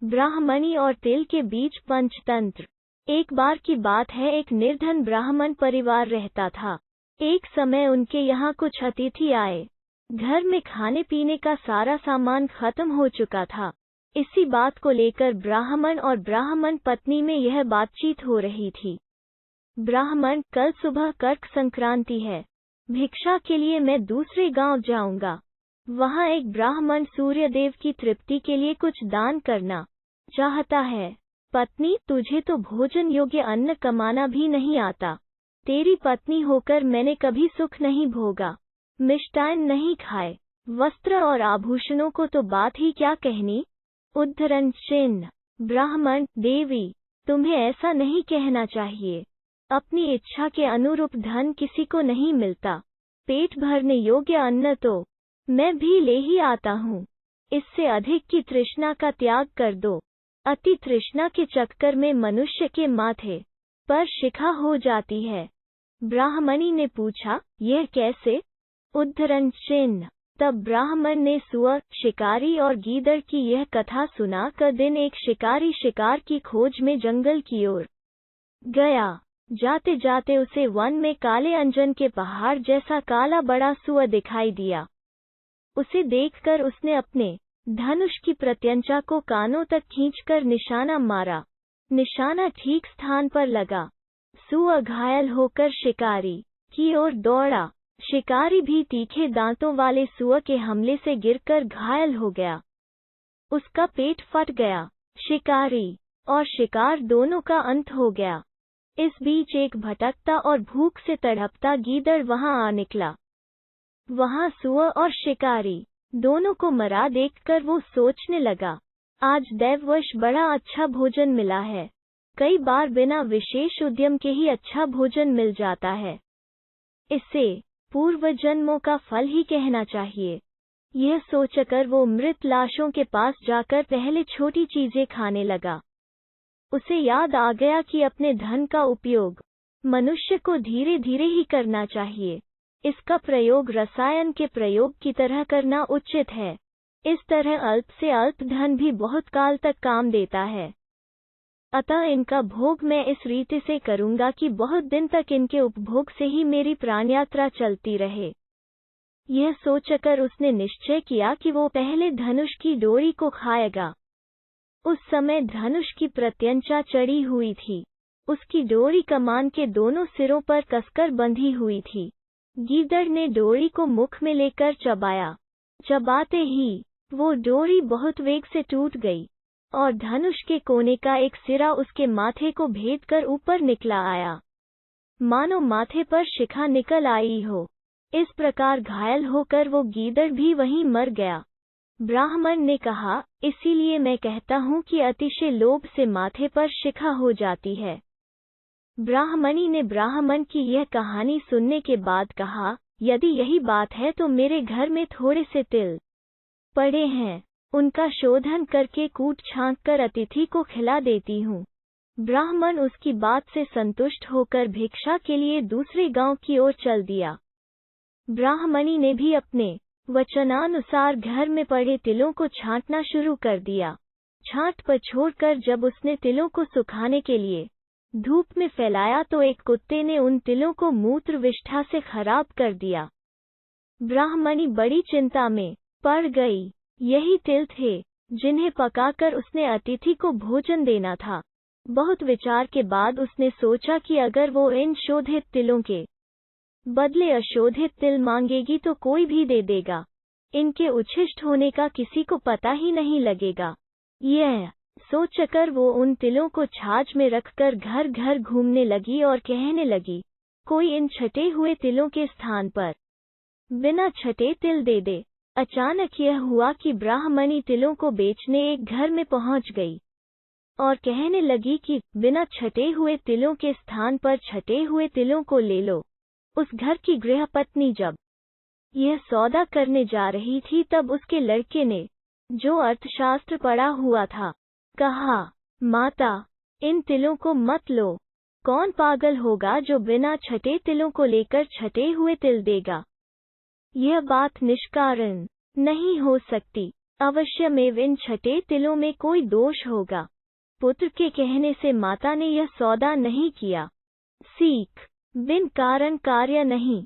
ब्राह्मणी और तिल के बीच पंचतंत्र। एक बार की बात है, एक निर्धन ब्राह्मण परिवार रहता था। एक समय उनके यहाँ कुछ अतिथि आए। घर में खाने पीने का सारा सामान खत्म हो चुका था। इसी बात को लेकर ब्राह्मण और ब्राह्मण पत्नी में यह बातचीत हो रही थी। ब्राह्मण, कल सुबह कर्क संक्रांति है, भिक्षा के लिए मैं दूसरे गांव जाऊंगा। वहां एक ब्राह्मण सूर्यदेव की तृप्ति के लिए कुछ दान करना चाहता है। पत्नी, तुझे तो भोजन योग्य अन्न कमाना भी नहीं आता। तेरी पत्नी होकर मैंने कभी सुख नहीं भोगा, मिष्टान नहीं खाए, वस्त्र और आभूषणों को तो बात ही क्या कहनी। उद्धरण चिन्ह। ब्राह्मण, देवी, तुम्हें ऐसा नहीं कहना चाहिए। अपनी इच्छा के अनुरूप धन किसी को नहीं मिलता। पेट भरने योग्य अन्न तो मैं भी ले ही आता हूँ। इससे अधिक की तृष्णा का त्याग कर दो। अति तृष्णा के चक्कर में मनुष्य के माथे पर शिखा हो जाती है। ब्राह्मणी ने पूछा, यह कैसे? उद्धरण चिन्ह। तब ब्राह्मण ने सुअर, शिकारी और गीदड़ की यह कथा सुना कर दिन एक शिकारी शिकार की खोज में जंगल की ओर गया। जाते जाते उसे वन में काले अंजन के पहाड़ जैसा काला बड़ा सुअर दिखाई दिया। उसे देखकर उसने अपने धनुष की प्रत्यंचा को कानों तक खींचकर निशाना मारा। निशाना ठीक स्थान पर लगा। सुअर घायल होकर शिकारी की ओर दौड़ा। शिकारी भी तीखे दांतों वाले सुअर के हमले से गिरकर घायल हो गया। उसका पेट फट गया। शिकारी और शिकार दोनों का अंत हो गया। इस बीच एक भटकता और भूख से तड़पता गीदड़ वहां आ निकला। वहां सुअर और शिकारी दोनों को मरा देखकर वो सोचने लगा, आज दैववश बड़ा अच्छा भोजन मिला है। कई बार बिना विशेष उद्यम के ही अच्छा भोजन मिल जाता है। इसे पूर्व जन्मों का फल ही कहना चाहिए। यह सोचकर वो मृत लाशों के पास जाकर पहले छोटी चीजें खाने लगा। उसे याद आ गया कि अपने धन का उपयोग मनुष्य को धीरे धीरे ही करना चाहिए। इसका प्रयोग रसायन के प्रयोग की तरह करना उचित है। इस तरह अल्प से अल्प धन भी बहुत काल तक काम देता है। अतः इनका भोग मैं इस रीति से करूंगा कि बहुत दिन तक इनके उपभोग से ही मेरी प्राण यात्रा चलती रहे। यह सोचकर उसने निश्चय किया कि वो पहले धनुष की डोरी को खाएगा। उस समय धनुष की प्रत्यंचा चढ़ी हुई थी। उसकी डोरी कमान के दोनों सिरों पर कसकर बंधी हुई थी। गीदड़ ने डोरी को मुख में लेकर चबाया। चबाते ही वो डोरी बहुत वेग से टूट गई और धनुष के कोने का एक सिरा उसके माथे को भेदकर ऊपर निकला आया, मानो माथे पर शिखा निकल आई हो। इस प्रकार घायल होकर वो गीदड़ भी वहीं मर गया। ब्राह्मण ने कहा, इसीलिए मैं कहता हूँ कि अतिशय लोभ से माथे पर शिखा हो जाती है। ब्राह्मणी ने ब्राह्मण की यह कहानी सुनने के बाद कहा, यदि यही बात है तो मेरे घर में थोड़े से तिल पड़े हैं, उनका शोधन करके कूट छांक कर अतिथि को खिला देती हूँ। ब्राह्मण उसकी बात से संतुष्ट होकर भिक्षा के लिए दूसरे गांव की ओर चल दिया। ब्राह्मणी ने भी अपने वचनानुसार घर में पड़े तिलों को छांटना शुरू कर दिया। छांट पर छोड़कर जब उसने तिलों को सुखाने के लिए धूप में फैलाया तो एक कुत्ते ने उन तिलों को मूत्र विष्ठा से खराब कर दिया। ब्राह्मणी बड़ी चिंता में पड़ गई। यही तिल थे जिन्हें पकाकर उसने अतिथि को भोजन देना था। बहुत विचार के बाद उसने सोचा कि अगर वो इन शोधित तिलों के बदले अशोधित तिल मांगेगी तो कोई भी दे देगा। इनके उच्छिष्ट होने का किसी को पता ही नहीं लगेगा। यह सोचकर वो उन तिलों को छाछ में रखकर घर घर घूमने लगी और कहने लगी, कोई इन छटे हुए तिलों के स्थान पर बिना छटे तिल दे दे। अचानक यह हुआ कि ब्राह्मणी तिलों को बेचने एक घर में पहुंच गई और कहने लगी कि बिना छटे हुए तिलों के स्थान पर छटे हुए तिलों को ले लो। उस घर की गृहपत्नी जब यह सौदा करने जा रही थी तब उसके लड़के ने, जो अर्थशास्त्र पढ़ा हुआ था, कहा, माता, इन तिलों को मत लो। कौन पागल होगा जो बिना छटे तिलों को लेकर छटे हुए तिल देगा? यह बात निष्कारण नहीं हो सकती। अवश्यमेव इन छठे तिलों में कोई दोष होगा। पुत्र के कहने से माता ने यह सौदा नहीं किया। सीख, बिन कारण कार्य नहीं।